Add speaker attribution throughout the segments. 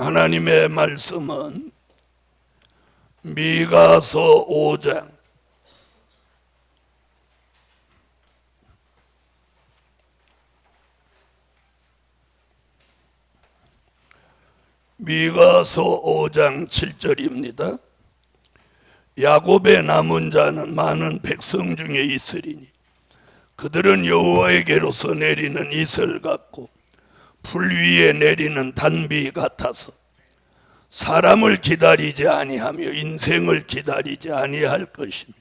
Speaker 1: 하나님의 말씀은 미가서 5장 미가서 5장 7절입니다. 야곱의 남은 자는 많은 백성 중에 있으리니 그들은 여호와에게로서 내리는 이슬 같고 풀 위에 내리는 단비 같아서 사람을 기다리지 아니하며 인생을 기다리지 아니할 것입니다.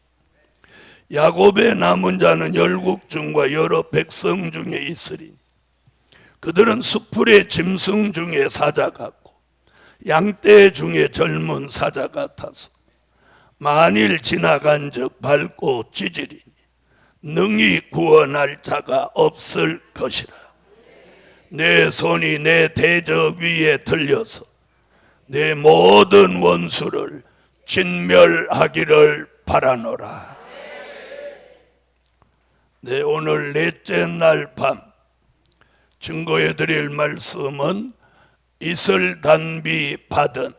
Speaker 1: 야곱의 남은 자는 열국 중과 여러 백성 중에 있으리니 그들은 수풀의 짐승 중에 사자 같고 양떼 중에 젊은 사자 같아서 만일 지나간 즉 밟고 찢으리니 능히 구원할 자가 없을 것이라. 내 손이 내 대적 위에 들려서 내 모든 원수를 진멸하기를 바라노라. 네, 오늘 넷째 날 밤 증거해 드릴 말씀은 이슬 단비 받은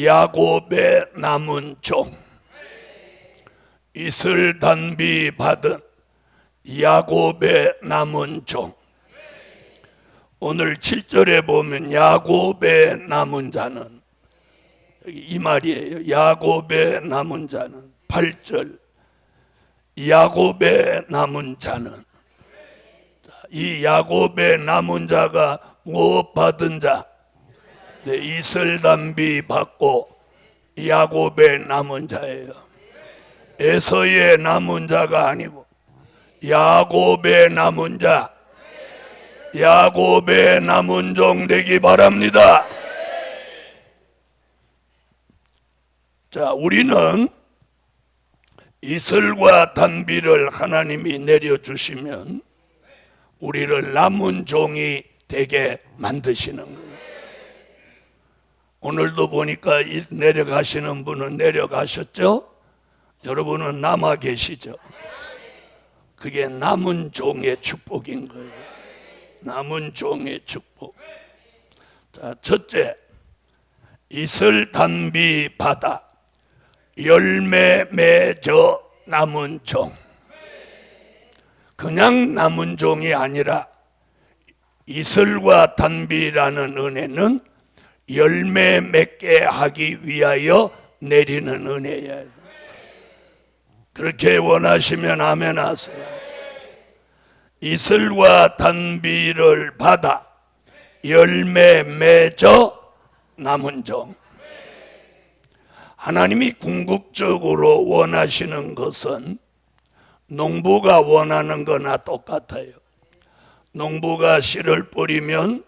Speaker 1: 야곱의 남은 종, 이슬 단비 받은 야곱의 남은 종. 오늘 7절에 보면 야곱의 남은 자는, 이 말이에요. 야곱의 남은 자는. 8절 야곱의 남은 자는, 이 야곱의 남은 자가 무엇 받은 자? 네, 이슬 단비 받고 야곱의 남은 자예요. 에서의 남은 자가 아니고 야곱의 남은 자, 야곱의 남은 종 되기 바랍니다. 자, 우리는 이슬과 단비를 하나님이 내려주시면 우리를 남은 종이 되게 만드시는 거예요. 오늘도 보니까 내려가시는 분은 내려가셨죠? 여러분은 남아 계시죠? 그게 남은 종의 축복인 거예요. 남은 종의 축복. 자, 첫째, 이슬 단비 받아 열매 맺어 남은 종. 그냥 남은 종이 아니라 이슬과 단비라는 은혜는 열매 맺게 하기 위하여 내리는 은혜예요. 그렇게 원하시면 아멘 하세요. 이슬과 단비를 받아 열매 맺어 남은 종. 하나님이 궁극적으로 원하시는 것은 농부가 원하는 거나 똑같아요. 농부가 씨를 뿌리면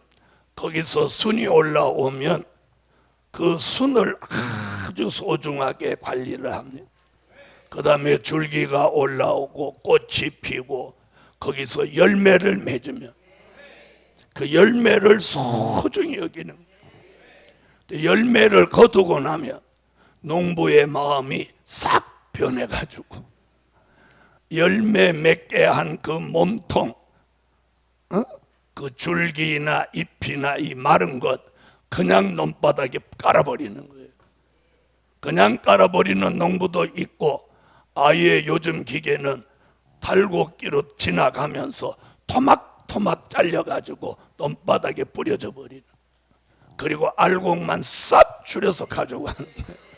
Speaker 1: 거기서 순이 올라오면 그 순을 아주 소중하게 관리를 합니다. 그 다음에 줄기가 올라오고 꽃이 피고 거기서 열매를 맺으면 그 열매를 소중히 여기는 거예요. 열매를 거두고 나면 농부의 마음이 싹 변해가지고 열매 맺게 한 그 몸통, 그 줄기나 잎이나 이 마른 것 그냥 논바닥에 깔아버리는 거예요. 그냥 깔아버리는 농부도 있고 아예 요즘 기계는 달곡기로 지나가면서 토막토막 잘려가지고 논바닥에 뿌려져 버리는, 그리고 알곡만 싹 줄여서 가져가는 거예요.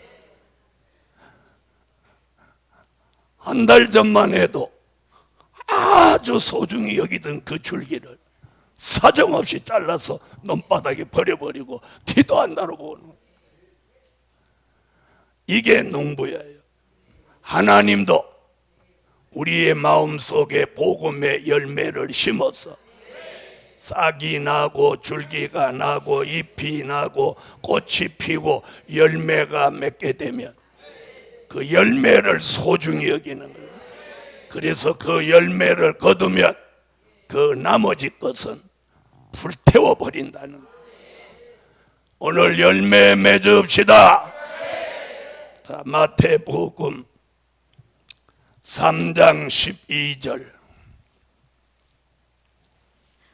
Speaker 1: 한 달 전만 해도 아주 소중히 여기던 그 줄기를 사정없이 잘라서 논바닥에 버려버리고 티도 안 나고 오는 거예요. 이게 농부예요. 하나님도 우리의 마음속에 복음의 열매를 심어서 싹이 나고 줄기가 나고 잎이 나고 꽃이 피고 열매가 맺게 되면 그 열매를 소중히 여기는 거예요. 그래서 그 열매를 거두면 그 나머지 것은 불태워 버린다는 거예요. 오늘 열매 맺읍시다. 자, 마태복음 3장 12절.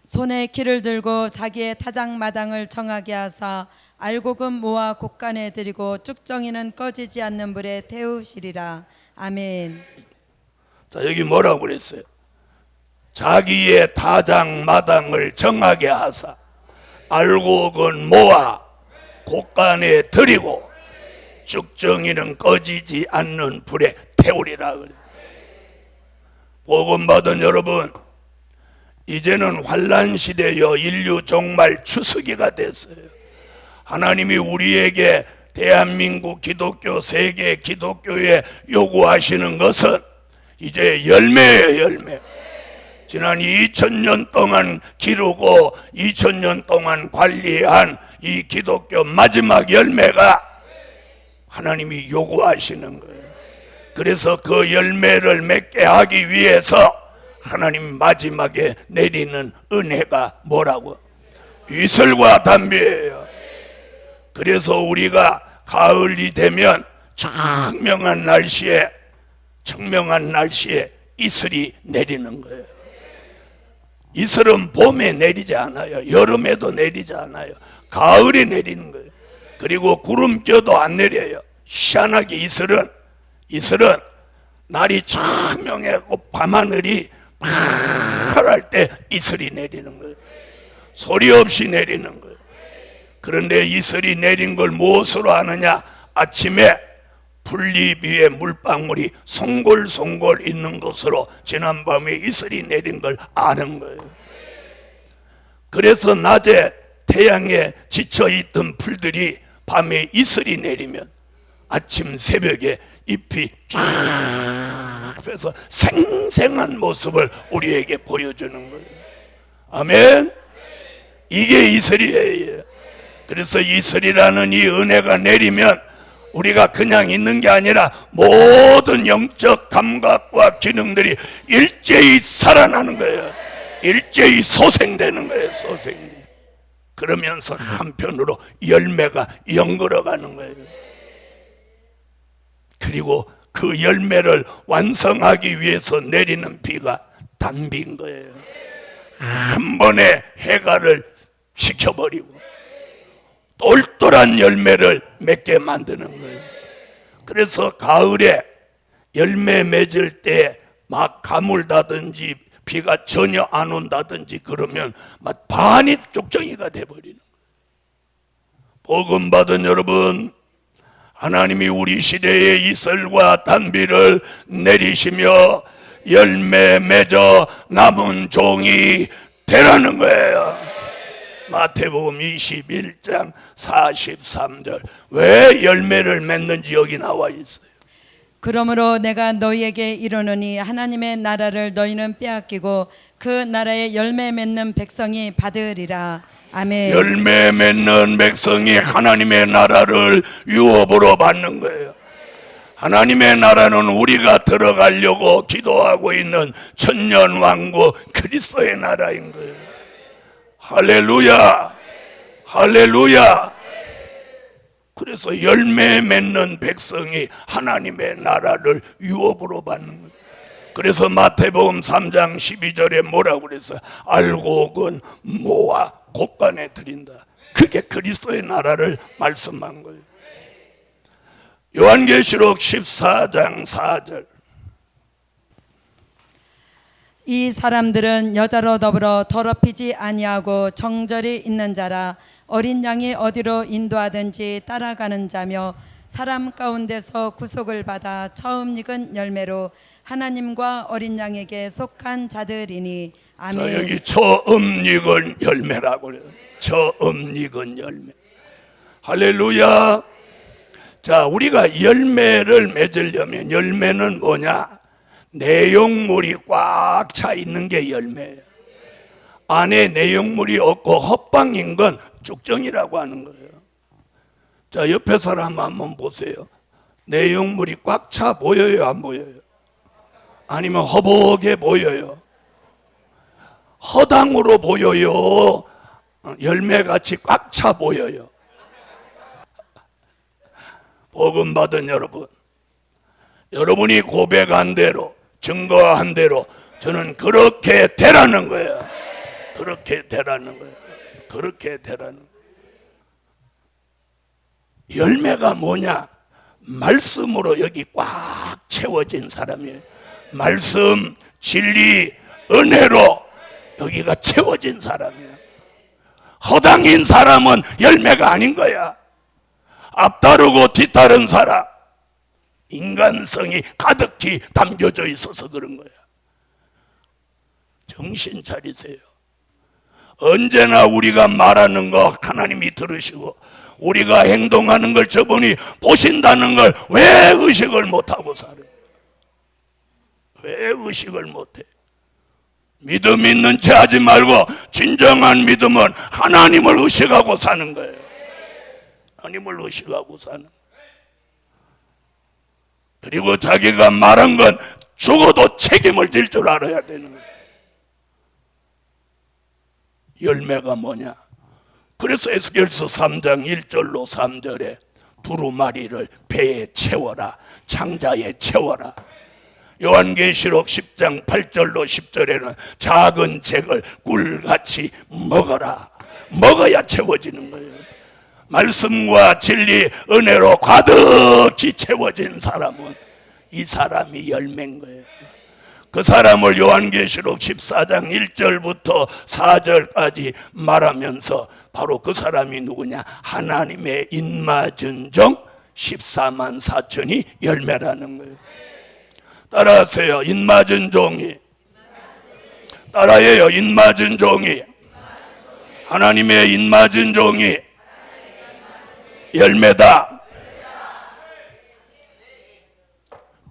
Speaker 2: 손에 키를 들고 자기의 타작마당을 정하게 하사 알곡은 모아 곡간에 들이고 쭉정이는 꺼지지 않는 불에 태우시리라. 아멘.
Speaker 1: 자, 여기 뭐라고 그랬어요? 자기의 타작마당을 정하게 하사 알곡은 모아 곡간에 들이고 쭉정이는 꺼지지 않는 불에 태우리라 그래. 복음 받은 여러분, 이제는 환난 시대여 인류 종말 추수기가 됐어요. 하나님이 우리에게 대한민국 기독교, 세계 기독교에 요구하시는 것은 이제 열매예요, 열매. 지난 2000년 동안 기르고 2000년 동안 관리한 이 기독교 마지막 열매가 하나님이 요구하시는 거예요. 그래서 그 열매를 맺게 하기 위해서 하나님 마지막에 내리는 은혜가 뭐라고? 이슬과 담비예요. 그래서 우리가 가을이 되면 청명한 날씨에 이슬이 내리는 거예요. 이슬은 봄에 내리지 않아요. 여름에도 내리지 않아요. 가을에 내리는 거예요. 그리고 구름 껴도 안 내려요. 희한하게 이슬은 날이 청명하고 밤하늘이 파랄 때 이슬이 내리는 거예요. 소리 없이 내리는 거예요. 그런데 이슬이 내린 걸 무엇으로 아느냐? 아침에 풀잎 위에 물방울이 송골송골 있는 것으로 지난밤에 이슬이 내린 걸 아는 거예요. 그래서 낮에 태양에 지쳐있던 풀들이 밤에 이슬이 내리면 아침 새벽에 잎이 쫙 펴서 생생한 모습을 우리에게 보여주는 거예요. 아멘. 이게 이슬이에요. 그래서 이슬이라는 이 은혜가 내리면 우리가 그냥 있는 게 아니라 모든 영적 감각과 기능들이 일제히 살아나는 거예요. 일제히 소생되는 거예요. 소생돼. 그러면서 한편으로 열매가 연걸어가는 거예요. 그리고 그 열매를 완성하기 위해서 내리는 비가 단비인 거예요. 한 번에 해가를 식혀버리고 똘똘한 열매를 맺게 만드는 거예요. 그래서 가을에 열매 맺을 때 막 가물다든지 비가 전혀 안 온다든지 그러면 막 반이 쪽정이가 돼버리는 거예요. 복음 받은 여러분, 하나님이 우리 시대에 이슬과 단비를 내리시며 열매 맺어 남은 종이 되라는 거예요. 마태복음 21장 43절. 왜 열매를 맺는지 여기 나와 있어요.
Speaker 2: 그러므로 내가 너희에게 이르노니 하나님의 나라를 너희는 빼앗기고 그 나라의 열매 맺는 백성이 받으리라. 아멘.
Speaker 1: 열매 맺는 백성이 하나님의 나라를 유업으로 받는 거예요. 하나님의 나라는 우리가 들어가려고 기도하고 있는 천년왕국 그리스도의 나라인 거예요. 할렐루야, 할렐루야. 그래서 열매 맺는 백성이 하나님의 나라를 유업으로 받는 거예요. 그래서 마태복음 3장 12절에 뭐라고 그랬어요? 알곡은 모아 곡간에 들인다. 그게 그리스도의 나라를 말씀한 거예요. 요한계시록 14장 4절.
Speaker 2: 이 사람들은 여자로 더불어 더럽히지 아니하고 정절이 있는 자라. 어린 양이 어디로 인도하든지 따라가는 자며 사람 가운데서 구속을 받아 처음 익은 열매로 하나님과 어린 양에게 속한 자들이니. 아멘.
Speaker 1: 자, 여기 처음 익은 열매라고 그래요. 처음 익은 열매. 할렐루야. 자, 우리가 열매를 맺으려면 열매는 뭐냐? 내용물이 꽉 차 있는 게 열매예요. 안에 내용물이 없고 헛방인 건 쭉정이라고 하는 거예요. 자, 옆에 사람 한번 보세요. 내용물이 꽉 차 보여요, 안 보여요? 아니면 허벅해 보여요? 허당으로 보여요? 열매같이 꽉 차 보여요? 복음 받은 여러분, 여러분이 고백한 대로, 증거한 대로 저는 그렇게 되라는 거예요. 그렇게 되라는 거예요. 그렇게 되라는 거예요. 열매가 뭐냐? 말씀으로 여기 꽉 채워진 사람이에요. 말씀, 진리, 은혜로 여기가 채워진 사람이에요. 허당인 사람은 열매가 아닌 거야. 앞다르고 뒤따른 사람, 인간성이 가득히 담겨져 있어서 그런 거야. 정신 차리세요. 언제나 우리가 말하는 거 하나님이 들으시고 우리가 행동하는 걸 저분이 보신다는 걸 왜 의식을 못하고 살아요? 왜 의식을 못해? 믿음 있는 채 하지 말고 진정한 믿음은 하나님을 의식하고 사는 거예요. 하나님을 의식하고 사는 거예요. 그리고 자기가 말한 건 죽어도 책임을 질 줄 알아야 되는 거예요. 열매가 뭐냐? 그래서 에스겔서 3장 1절로 3절에 두루마리를 배에 채워라, 창자에 채워라. 요한계시록 10장 8절로 10절에는 작은 잭을 꿀같이 먹어라. 먹어야 채워지는 거예요. 말씀과 진리, 은혜로 가득히 채워진 사람은 이 사람이 열매인 거예요. 그 사람을 요한계시록 14장 1절부터 4절까지 말하면서 바로 그 사람이 누구냐? 하나님의 인맞은 종 14만 4천이 열매라는 거예요. 따라하세요. 인맞은 종이. 따라해요. 인맞은 종이. 하나님의 인맞은 종이 열매다.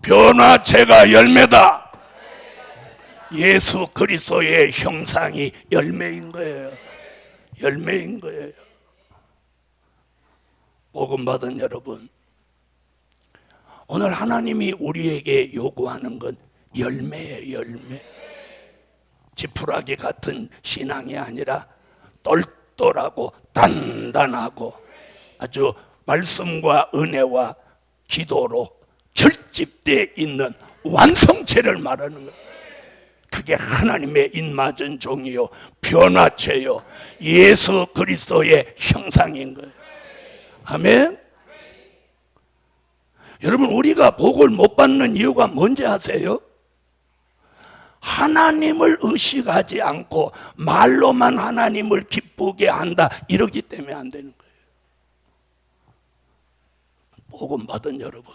Speaker 1: 변화체가 열매다. 예수 그리스도의 형상이 열매인 거예요. 열매인 거예요. 복음 받은 여러분, 오늘 하나님이 우리에게 요구하는 건 열매예요. 열매. 지푸라기 같은 신앙이 아니라 똘똘하고 단단하고 아주 말씀과 은혜와 기도로 결집되어 있는 완성체를 말하는 거예요. 그게 하나님의 인맞은 종이요, 변화체요, 예수 그리스도의 형상인 거예요. 아멘. 여러분, 우리가 복을 못 받는 이유가 뭔지 아세요? 하나님을 의식하지 않고 말로만 하나님을 기쁘게 한다, 이러기 때문에 안 되는 거예요. 복음 받은 여러분,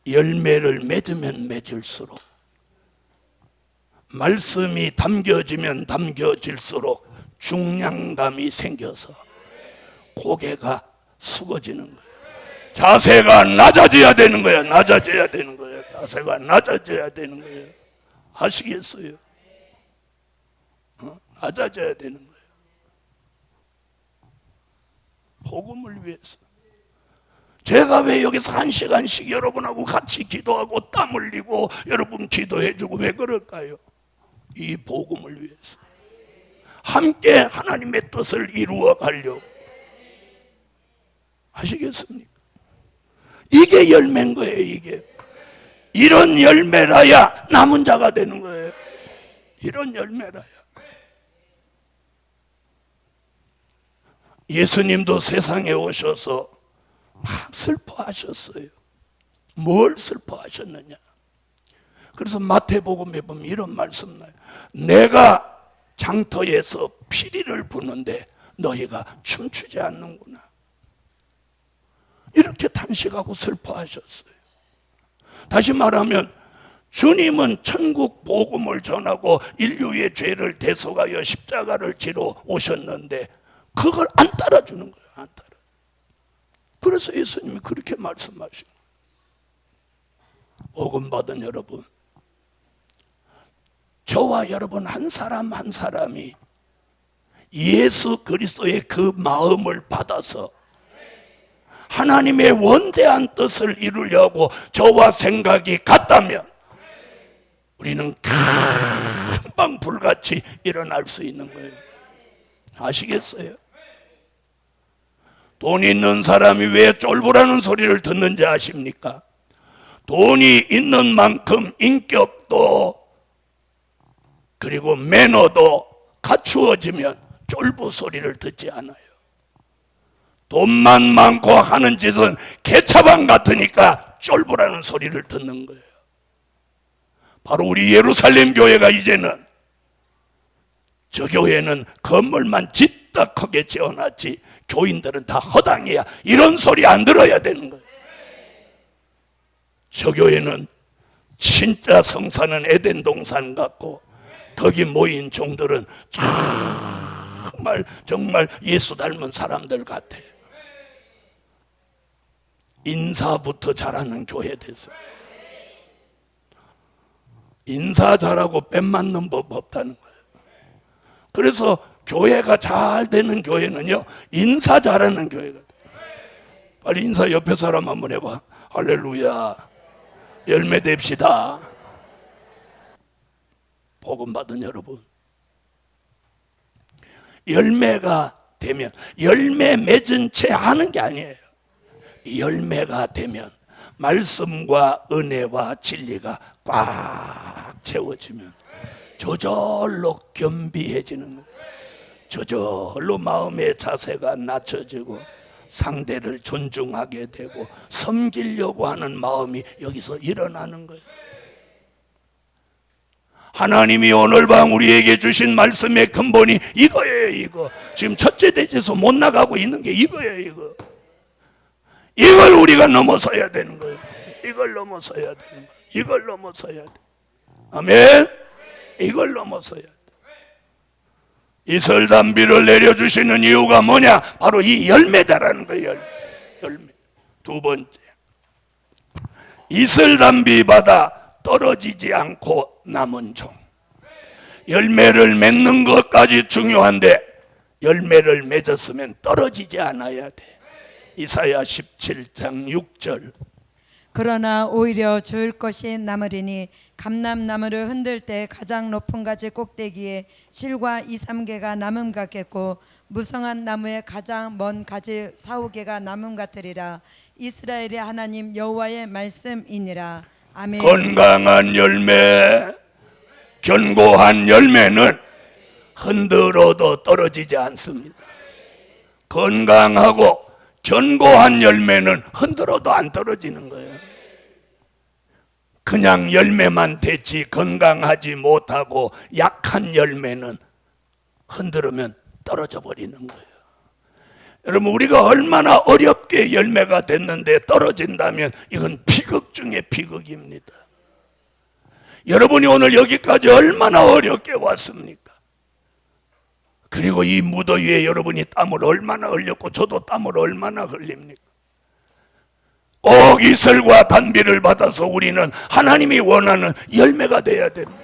Speaker 1: 열매를 맺으면 맺을수록, 말씀이 담겨지면 담겨질수록 중량감이 생겨서 고개가 숙어지는 거예요. 자세가 낮아져야 되는 거예요. 낮아져야 되는 거예요. 자세가 낮아져야 되는 거예요. 아시겠어요? 낮아져야 되는 거예요. 복음을 위해서. 제가 왜 여기서 1시간씩 여러분하고 같이 기도하고 땀 흘리고 여러분 기도해주고 왜 그럴까요? 이 복음을 위해서. 함께 하나님의 뜻을 이루어 가려고. 아시겠습니까? 이게 열매인 거예요. 이게 이런 열매라야 남은 자가 되는 거예요. 이런 열매라야. 예수님도 세상에 오셔서 막 슬퍼하셨어요. 뭘 슬퍼하셨느냐? 그래서 마태복음에 보면 이런 말씀 나요. 내가 장터에서 피리를 부는데 너희가 춤추지 않는구나. 이렇게 탄식하고 슬퍼하셨어요. 다시 말하면 주님은 천국 복음을 전하고 인류의 죄를 대속하여 십자가를 지러 오셨는데 그걸 안 따라주는 거예요. 안 따라. 그래서 예수님이 그렇게 말씀하신 거예요. 복음 받은 여러분, 저와 여러분 한 사람 한 사람이 예수 그리스도의 그 마음을 받아서 하나님의 원대한 뜻을 이루려고 저와 생각이 같다면 우리는 금방 불같이 일어날 수 있는 거예요. 아시겠어요? 돈 있는 사람이 왜 쫄보라는 소리를 듣는지 아십니까? 돈이 있는 만큼 인격도 그리고 매너도 갖추어지면 쫄부 소리를 듣지 않아요. 돈만 많고 하는 짓은 개차방 같으니까 쫄부라는 소리를 듣는 거예요. 바로 우리 예루살렘 교회가 이제는, 저 교회는 건물만 짓딱하게 지어놨지 교인들은 다 허당이야, 이런 소리 안 들어야 되는 거예요. 저 교회는 진짜 성사는 에덴 동산 같고 거기 모인 종들은 정말 예수 닮은 사람들 같아. 인사부터 잘하는 교회 됐어요. 인사 잘하고 뺨 맞는 법 없다는 거예요. 그래서 교회가 잘 되는 교회는요, 인사 잘하는 교회가 돼요. 빨리 인사 옆에 사람 한번 해봐. 할렐루야. 열매 됩시다. 복음 받은 여러분, 열매가 되면, 열매 맺은 채 하는 게 아니에요. 열매가 되면 말씀과 은혜와 진리가 꽉 채워지면 저절로 겸비해지는 거예요. 저절로 마음의 자세가 낮춰지고 상대를 존중하게 되고 섬기려고 하는 마음이 여기서 일어나는 거예요. 하나님이 오늘 밤 우리에게 주신 말씀의 근본이 이거예요. 이거 지금 첫째 대지에서 못 나가고 있는 게 이거예요. 이걸 우리가 넘어서야 되는 거예요. 이걸 넘어서야 되는 거예요. 이걸 넘어서야 돼. 아멘. 이걸 넘어서야 돼. 이슬담비를 내려주시는 이유가 뭐냐? 바로 이 열매다라는 거예요. 열매. 두 번째, 이슬담비 받아 떨어지지 않고 남은 종. 열매를 맺는 것까지 중요한데 열매를 맺었으면 떨어지지 않아야 돼. 이사야 17장 6절.
Speaker 2: 그러나 오히려 주울 것이 남으리니 감람나무를 흔들 때 가장 높은 가지 꼭대기에 실과 2-3개가 남음 같겠고 무성한 나무에 가장 먼 가지 4-5개가 남음 같으리라. 이스라엘의 하나님 여호와의 말씀이니라. 아멘.
Speaker 1: 건강한 열매, 견고한 열매는 흔들어도 떨어지지 않습니다. 건강하고 견고한 열매는 흔들어도 안 떨어지는 거예요. 그냥 열매만 됐지 건강하지 못하고 약한 열매는 흔들으면 떨어져 버리는 거예요. 여러분, 우리가 얼마나 어렵게 열매가 됐는데 떨어진다면 이건 비극 중에 비극입니다. 여러분이 오늘 여기까지 얼마나 어렵게 왔습니까? 그리고 이 무더위에 여러분이 땀을 얼마나 흘렸고 저도 땀을 얼마나 흘립니까? 꼭 이슬과 단비를 받아서 우리는 하나님이 원하는 열매가 돼야 됩니다.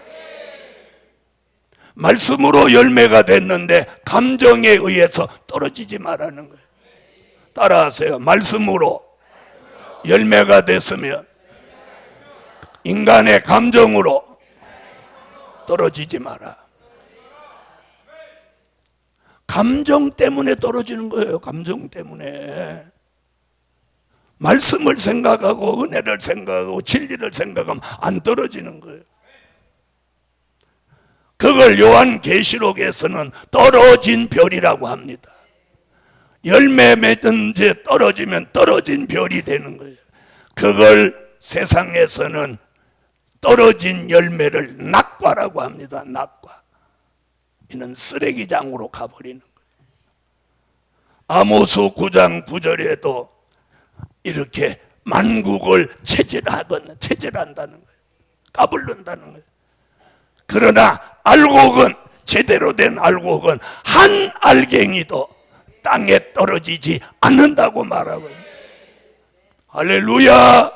Speaker 1: 말씀으로 열매가 됐는데 감정에 의해서 떨어지지 말라는 거예요. 따라하세요. 말씀으로 열매가 됐으면 인간의 감정으로 떨어지지 마라. 감정 때문에 떨어지는 거예요. 감정 때문에. 말씀을 생각하고 은혜를 생각하고 진리를 생각하면 안 떨어지는 거예요. 그걸 요한계시록에서는 떨어진 별이라고 합니다. 열매 맺은 데 떨어지면 떨어진 별이 되는 거예요. 그걸 세상에서는 떨어진 열매를 낙과라고 합니다. 낙과. 이는 쓰레기장으로 가버리는 거예요. 아모스 9장 9절에도 이렇게 만국을 체질한다는 거예요. 까불른다는 거예요. 그러나 알곡은, 제대로 된 알곡은 한 알갱이도 땅에 떨어지지 않는다고 말하고 있어요. 할렐루야.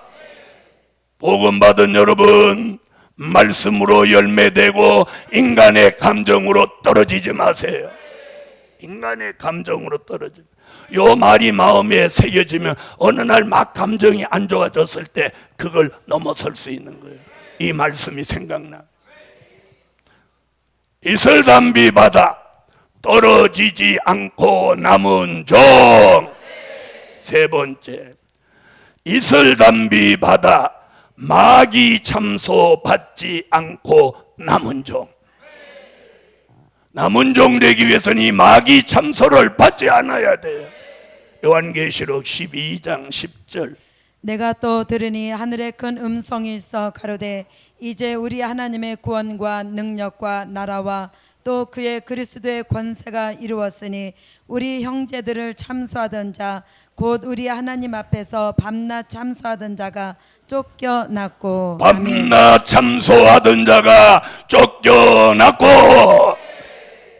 Speaker 1: 복음 받은 여러분, 말씀으로 열매되고 인간의 감정으로 떨어지지 마세요. 인간의 감정으로 떨어지면, 요 말이 마음에 새겨지면 어느 날 막 감정이 안 좋아졌을 때 그걸 넘어설 수 있는 거예요. 이 말씀이 생각나. 이슬담비 받아 떨어지지 않고 남은 종. 세 번째, 이슬담비 받아 마귀 참소 받지 않고 남은 종. 남은 종 되기 위해서는 이 마귀 참소를 받지 않아야 돼요. 요한계시록 12장 10절.
Speaker 2: 내가 또 들으니 하늘에 큰 음성이 있어 가로되 이제 우리 하나님의 구원과 능력과 나라와 또 그의 그리스도의 권세가 이루었으니 우리 형제들을 참소하던 자 곧 우리 하나님 앞에서 밤낮 참소하던 자가 쫓겨났고.
Speaker 1: 밤낮 참소하던 자가 쫓겨났고.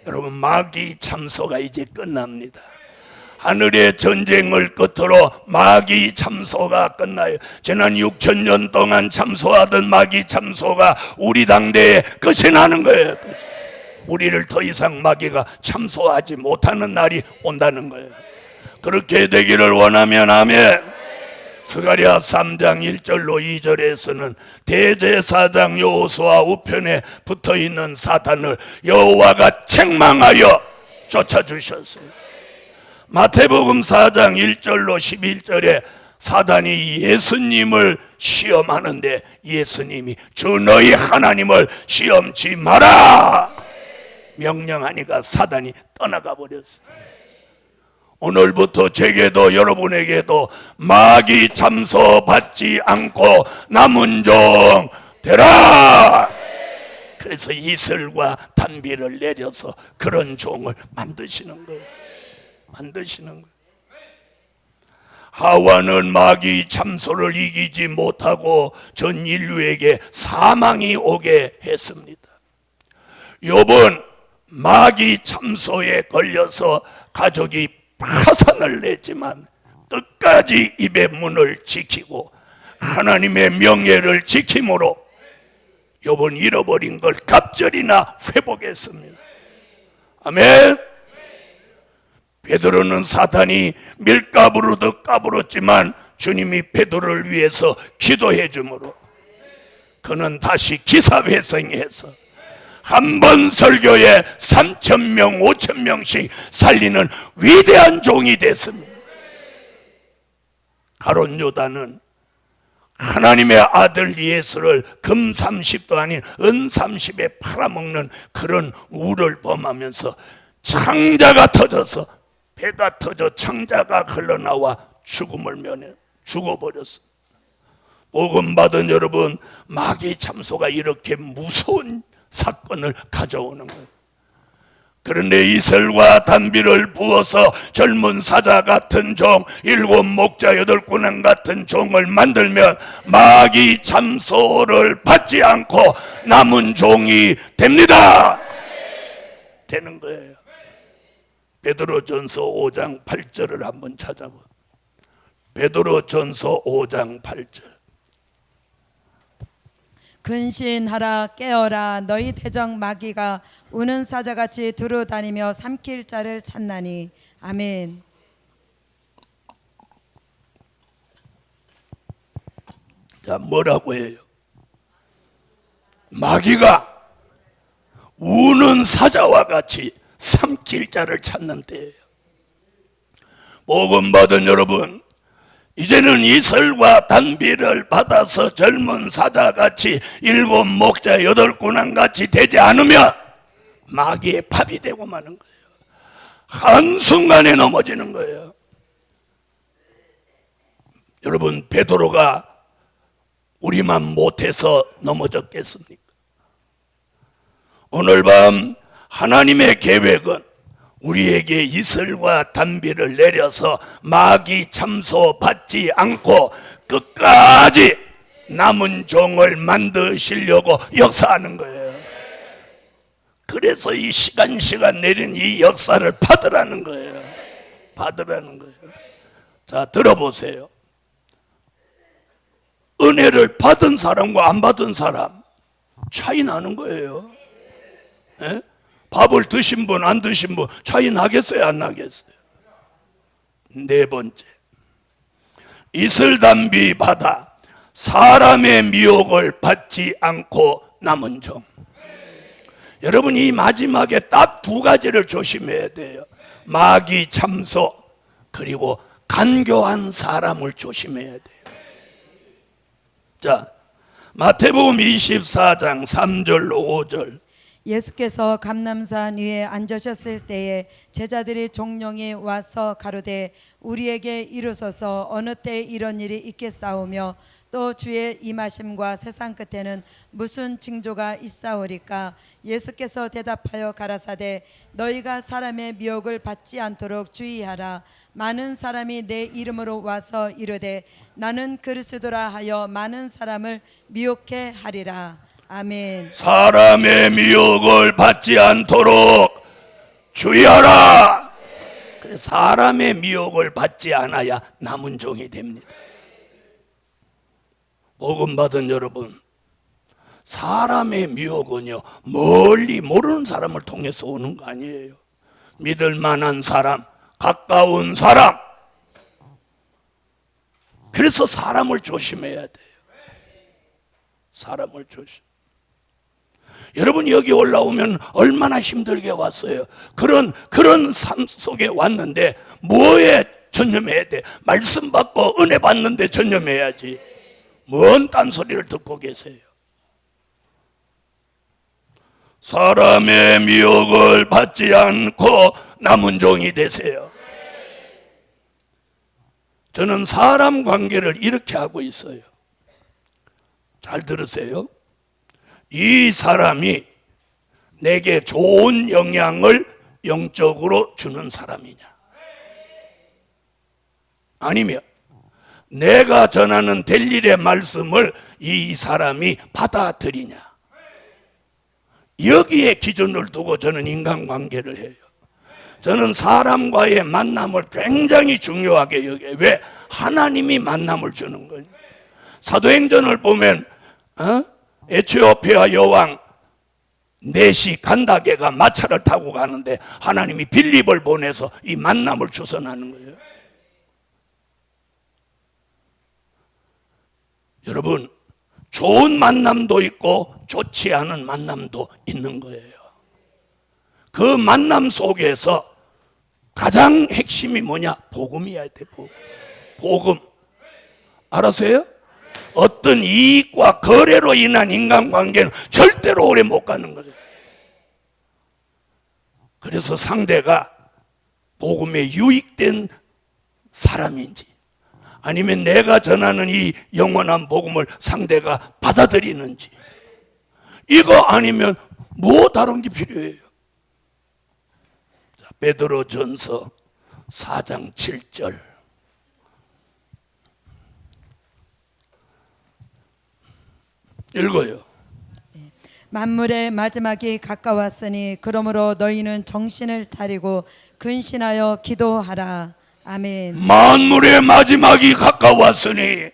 Speaker 1: 여러분, 마귀 참소가 이제 끝납니다. 하늘의 전쟁을 끝으로 마귀 참소가 끝나요. 지난 6,000년 동안 참소하던 마귀 참소가 우리 당대에 끝이 나는 거예요. 우리를 더 이상 마귀가 참소하지 못하는 날이 온다는 거예요. 그렇게 되기를 원하면 아멘. 스가랴 3장 1절로 2절에서는 대제사장 여호수아 우편에 붙어있는 사탄을 여호와가 책망하여 쫓아주셨어요. 마태복음 4장 1절로 11절에 사단이 예수님을 시험하는데 예수님이 주 너희 하나님을 시험치 마라 명령하니까 사단이 떠나가 버렸어요. 오늘부터 제게도 여러분에게도 마귀 참소 받지 않고 남은 종 되라. 그래서 이슬과 단비를 내려서 그런 종을 만드시는 거예요. 하와는 마귀 참소를 이기지 못하고 전 인류에게 사망이 오게 했습니다. 욥은 마귀 참소에 걸려서 가족이 파산을 냈지만 끝까지 입의 문을 지키고 하나님의 명예를 지킴으로 욥은 잃어버린 걸 갑절이나 회복했습니다. 아멘. 베드로는 사탄이 밀가부르듯 까불었지만 주님이 베드로를 위해서 기도해 주므로 그는 다시 기사회생해서 한 번 설교에 3,000명 5,000명씩 살리는 위대한 종이 됐습니다. 가룟 유다는 하나님의 아들 예수를 금 30도 아닌 은 30에 팔아먹는 그런 우를 범하면서 창자가 터져서 배가 터져 창자가 흘러나와 죽음을 면해 죽어버렸어. 복음 받은 여러분, 마귀 참소가 이렇게 무서운 사건을 가져오는 거예요. 그런데 이슬과 단비를 부어서 젊은 사자 같은 종, 7 목자 8 군왕 같은 종을 만들면 마귀 참소를 받지 않고 남은 종이 됩니다. 되는 거예요. 베드로전서 5장 8절을 한번 찾아봐. 베드로전서 5장 8절.
Speaker 2: 근신하라 깨어라 너희 대적 마귀가 우는 사자같이 두루다니며 삼킬 자를 찾나니. 아멘.
Speaker 1: 자, 뭐라고 해요? 마귀가 우는 사자와 같이 삼킬 자를 찾는 때예요. 복음 받은 여러분, 이제는 이슬과 단비를 받아서 젊은 사자같이 7 목자 8 군왕같이 되지 않으면 마귀의 밥이 되고 마는 거예요. 한순간에 넘어지는 거예요. 여러분, 베드로가 우리만 못해서 넘어졌겠습니까? 오늘 밤 하나님의 계획은 우리에게 이슬과 단비를 내려서 마귀 참소 받지 않고 끝까지 남은 종을 만드시려고 역사하는 거예요. 그래서 이 시간 내린 이 역사를 받으라는 거예요. 받으라는 거예요. 자, 들어보세요. 은혜를 받은 사람과 안 받은 사람 차이 나는 거예요. 예? 밥을 드신 분, 안 드신 분 차이 나겠어요, 안 나겠어요? 4번째, 이슬단비 받아 사람의 미혹을 받지 않고 남은 종. 여러분, 이 마지막에 딱 2가지를 조심해야 돼요. 마귀 참소, 그리고 간교한 사람을 조심해야 돼요. 자, 마태복음 24장 3절로 5절.
Speaker 2: 예수께서 감람산 위에 앉으셨을 때에 제자들이 종용이 와서 가로되 우리에게 이르소서 어느 때 이런 일이 있겠사오며 또 주의 임하심과 세상 끝에는 무슨 징조가 있사오리까? 예수께서 대답하여 가라사대 너희가 사람의 미혹을 받지 않도록 주의하라. 많은 사람이 내 이름으로 와서 이르되 나는 그리스도라 하여 많은 사람을 미혹해 하리라. 아멘.
Speaker 1: 사람의 미혹을 받지 않도록 주의하라. 그래서 사람의 미혹을 받지 않아야 남은 종이 됩니다. 복음 받은 여러분, 사람의 미혹은요 멀리 모르는 사람을 통해서 오는 거 아니에요. 믿을 만한 사람, 가까운 사람. 그래서 사람을 조심해야 돼요. 사람을 조심. 여러분 여기 올라오면 얼마나 힘들게 왔어요. 그런 삶 속에 왔는데 뭐에 전념해야 돼? 말씀 받고 은혜 받는데 전념해야지. 뭔 딴소리를 듣고 계세요? 사람의 미혹을 받지 않고 남은 종이 되세요. 저는 사람 관계를 이렇게 하고 있어요. 잘 들으세요. 이 사람이 내게 좋은 영향을 영적으로 주는 사람이냐, 아니면 내가 전하는 될 일의 말씀을 이 사람이 받아들이냐, 여기에 기준을 두고 저는 인간관계를 해요. 저는 사람과의 만남을 굉장히 중요하게 여겨요. 왜? 하나님이 만남을 주는 거예요. 사도행전을 보면 에티오피아 여왕 넷이 간다게가 마차를 타고 가는데 하나님이 빌립을 보내서 이 만남을 주선하는 거예요. 여러분, 좋은 만남도 있고 좋지 않은 만남도 있는 거예요. 그 만남 속에서 가장 핵심이 뭐냐? 복음이어야 돼. 복음. 알았어요? 어떤 이익과 거래로 인한 인간관계는 절대로 오래 못 가는 거예요. 그래서 상대가 복음에 유익된 사람인지 아니면 내가 전하는 이 영원한 복음을 상대가 받아들이는지, 이거 아니면 뭐 다른 게 필요해요. 자, 베드로전서 4장 7절 읽어요.
Speaker 2: 만물의 마지막이 가까웠으니 그러므로 너희는 정신을 차리고 근신하여 기도하라. 아멘.
Speaker 1: 만물의 마지막이 가까웠으니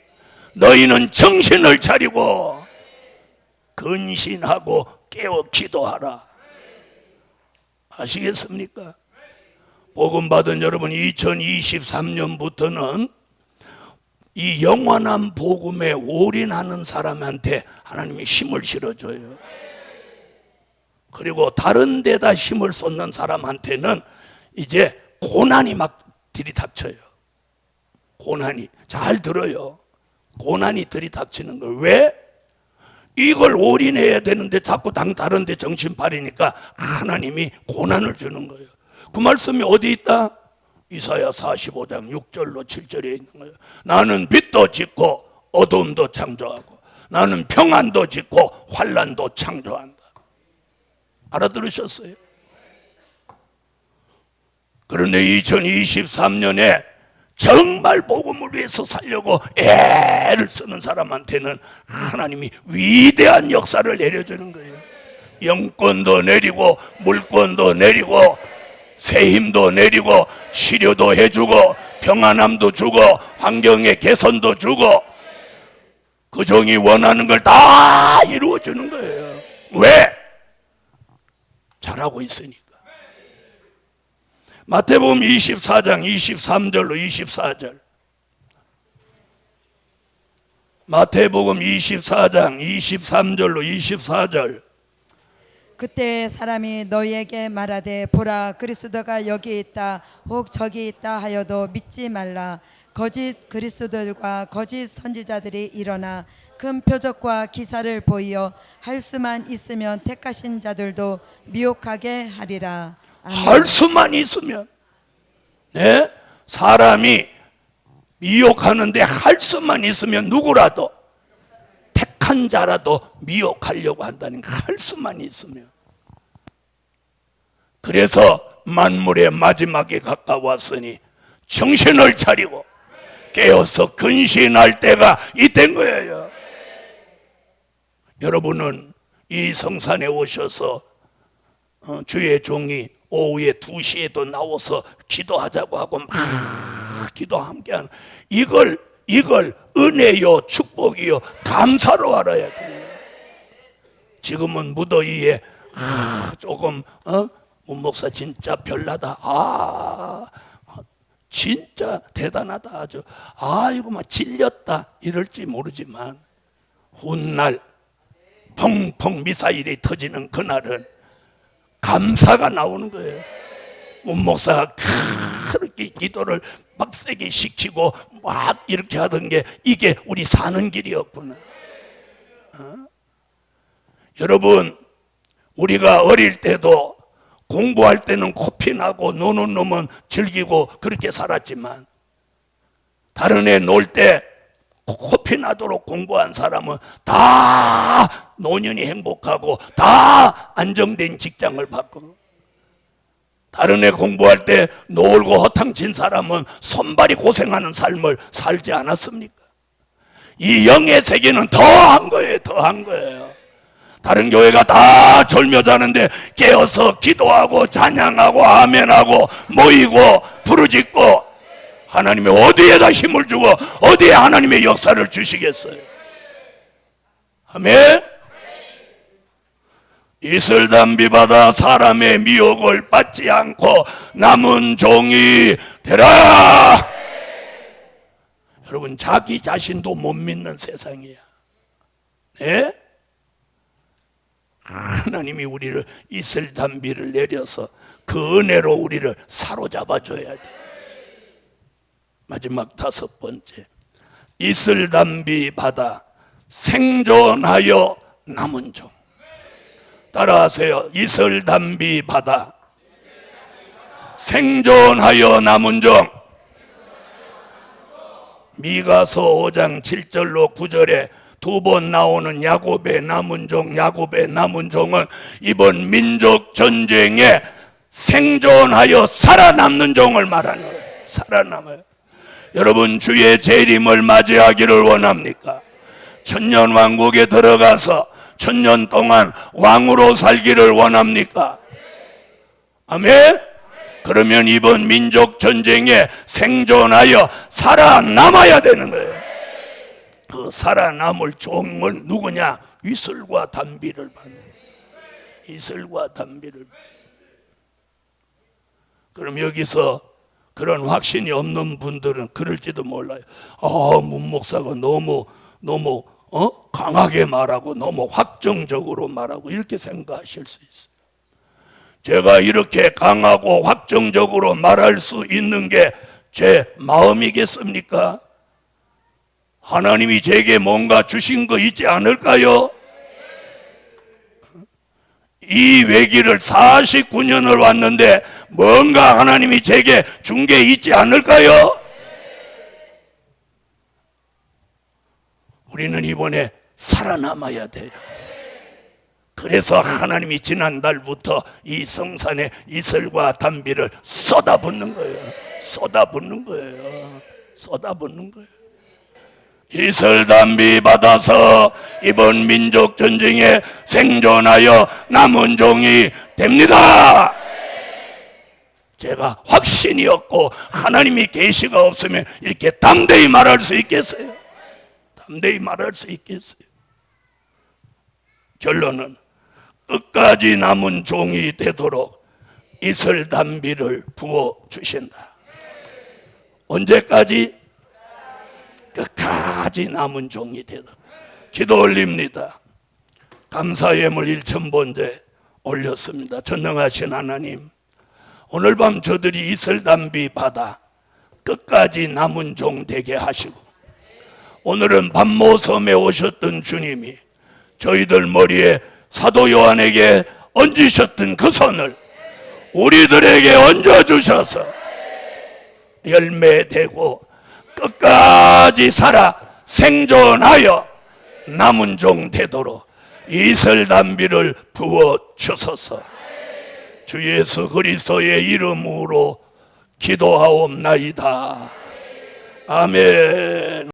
Speaker 1: 너희는 정신을 차리고 근신하고 깨어 기도하라. 아시겠습니까? 복음 받은 여러분, 2023년부터는 이 영원한 복음에 올인하는 사람한테 하나님이 힘을 실어줘요. 그리고 다른 데다 힘을 쏟는 사람한테는 이제 고난이 막 들이닥쳐요. 고난이, 잘 들어요. 고난이 들이닥치는 거. 왜? 이걸 올인해야 되는데 자꾸 다른 데 정신 파리니까 하나님이 고난을 주는 거예요. 그 말씀이 어디 있다? 이사야 45장 6절로 7절에 있는 거예요. 나는 빛도 짓고 어두움도 창조하고 나는 평안도 짓고 환난도 창조한다. 알아들으셨어요? 그런데 2023년에 정말 복음을 위해서 살려고 애를 쓰는 사람한테는 하나님이 위대한 역사를 내려주는 거예요. 영권도 내리고 물권도 내리고 새 힘도 내리고 치료도 해주고 평안함도 주고 환경의 개선도 주고 그 종이 원하는 걸 다 이루어주는 거예요. 왜? 잘하고 있으니까. 마태복음 24장 23절로 24절. 마태복음 24장 23절로 24절.
Speaker 2: 그때 사람이 너희에게 말하되 보라 그리스도가 여기 있다 혹 저기 있다 하여도 믿지 말라. 거짓 그리스도들과 거짓 선지자들이 일어나 큰 표적과 기사를 보이어 할 수만 있으면 택하신 자들도 미혹하게 하리라. 아멘.
Speaker 1: 할 수만 있으면, 네? 사람이 미혹하는데 할 수만 있으면 누구라도, 택한 자라도 미혹하려고 한다는 거, 할 수만 있으면. 그래서 만물의 마지막에 가까웠으니 정신을 차리고 깨어서 근신할 때가 이땐 거예요. 여러분은 이 성산에 오셔서 주의 종이 오후에 2시에도 나와서 기도하자고 하고 막 기도 함께하는 이걸 은혜요 축복이요 감사로 알아야 돼요. 지금은 무더위에 조금 문목사 진짜 별나다, 진짜 대단하다, 아주 이거 막 질렸다 이럴지 모르지만 훗날 펑펑 미사일이 터지는 그날은 감사가 나오는 거예요. 문목사가 그렇게 기도를 빡세게 시키고 막 이렇게 하던 게 이게 우리 사는 길이었구나. 여러분, 우리가 어릴 때도 공부할 때는 코피나고 노는 놈은 즐기고 그렇게 살았지만 다른 애 놀 때 코피나도록 공부한 사람은 다 노년이 행복하고 다 안정된 직장을 받고, 다른 애 공부할 때 놀고 허탕친 사람은 손발이 고생하는 삶을 살지 않았습니까? 이 영의 세계는 더한 거예요. 더한 거예요. 다른 교회가 다 절며 자는데 깨어서 기도하고 찬양하고 아멘하고 모이고 부르짖고 하나님이 어디에다 힘을 주고 어디에 하나님의 역사를 주시겠어요? 아멘. 이슬담비 받아 사람의 미혹을 받지 않고 남은 종이 되라. 여러분, 자기 자신도 못 믿는 세상이야. 네? 하나님이 우리를 이슬담비를 내려서 그 은혜로 우리를 사로잡아 줘야 돼. 마지막 5번째, 이슬담비 받아 생존하여 남은 종. 따라하세요. 이슬담비 받아 생존하여 남은 종. 미가서 5장 7절로 9절에 2번 나오는 야곱의 남은 종, 야곱의 남은 종은 이번 민족 전쟁에 생존하여 살아남는 종을 말하는 거예요. 살아남아요. 여러분, 주의 재림을 맞이하기를 원합니까? 천년왕국에 들어가서 천년 동안 왕으로 살기를 원합니까? 아멘? 그러면 이번 민족 전쟁에 생존하여 살아남아야 되는 거예요. 그 살아남을 종은 누구냐? 이슬과 단비를 받는, 이슬과 단비를. 그럼 여기서 그런 확신이 없는 분들은 그럴지도 몰라요. 문목사가 너무 강하게 말하고 너무 확정적으로 말하고 이렇게 생각하실 수 있어요. 제가 이렇게 강하고 확정적으로 말할 수 있는 게 제 마음이겠습니까? 하나님이 제게 뭔가 주신 거 있지 않을까요? 이 외길을 49년을 왔는데 뭔가 하나님이 제게 준 게 있지 않을까요? 우리는 이번에 살아남아야 돼요. 그래서 하나님이 지난달부터 이 성산에 이슬과 단비를 쏟아붓는 거예요. 쏟아붓는 거예요. 쏟아붓는 거예요. 이슬 단비 받아서 이번 민족 전쟁에 생존하여 남은 종이 됩니다. 제가 확신이 없고 하나님이 계시가 없으면 이렇게 담대히 말할 수 있겠어요? 담대히 말할 수 있겠어요? 결론은 끝까지 남은 종이 되도록 이슬 단비를 부어 주신다. 언제까지? 끝까지 남은 종이 되도록. 기도 올립니다. 감사의 예물 1,000번째 올렸습니다. 전능하신 하나님, 오늘 밤 저들이 이슬담비 받아 끝까지 남은 종 되게 하시고, 오늘은 밤모섬에 오셨던 주님이 저희들 머리에 사도 요한에게 얹으셨던 그 손을 우리들에게 얹어주셔서 열매되고 끝까지 살아 생존하여 남은 종 되도록 이슬담비를 부어주소서. 주 예수 그리스도의 이름으로 기도하옵나이다. 아멘.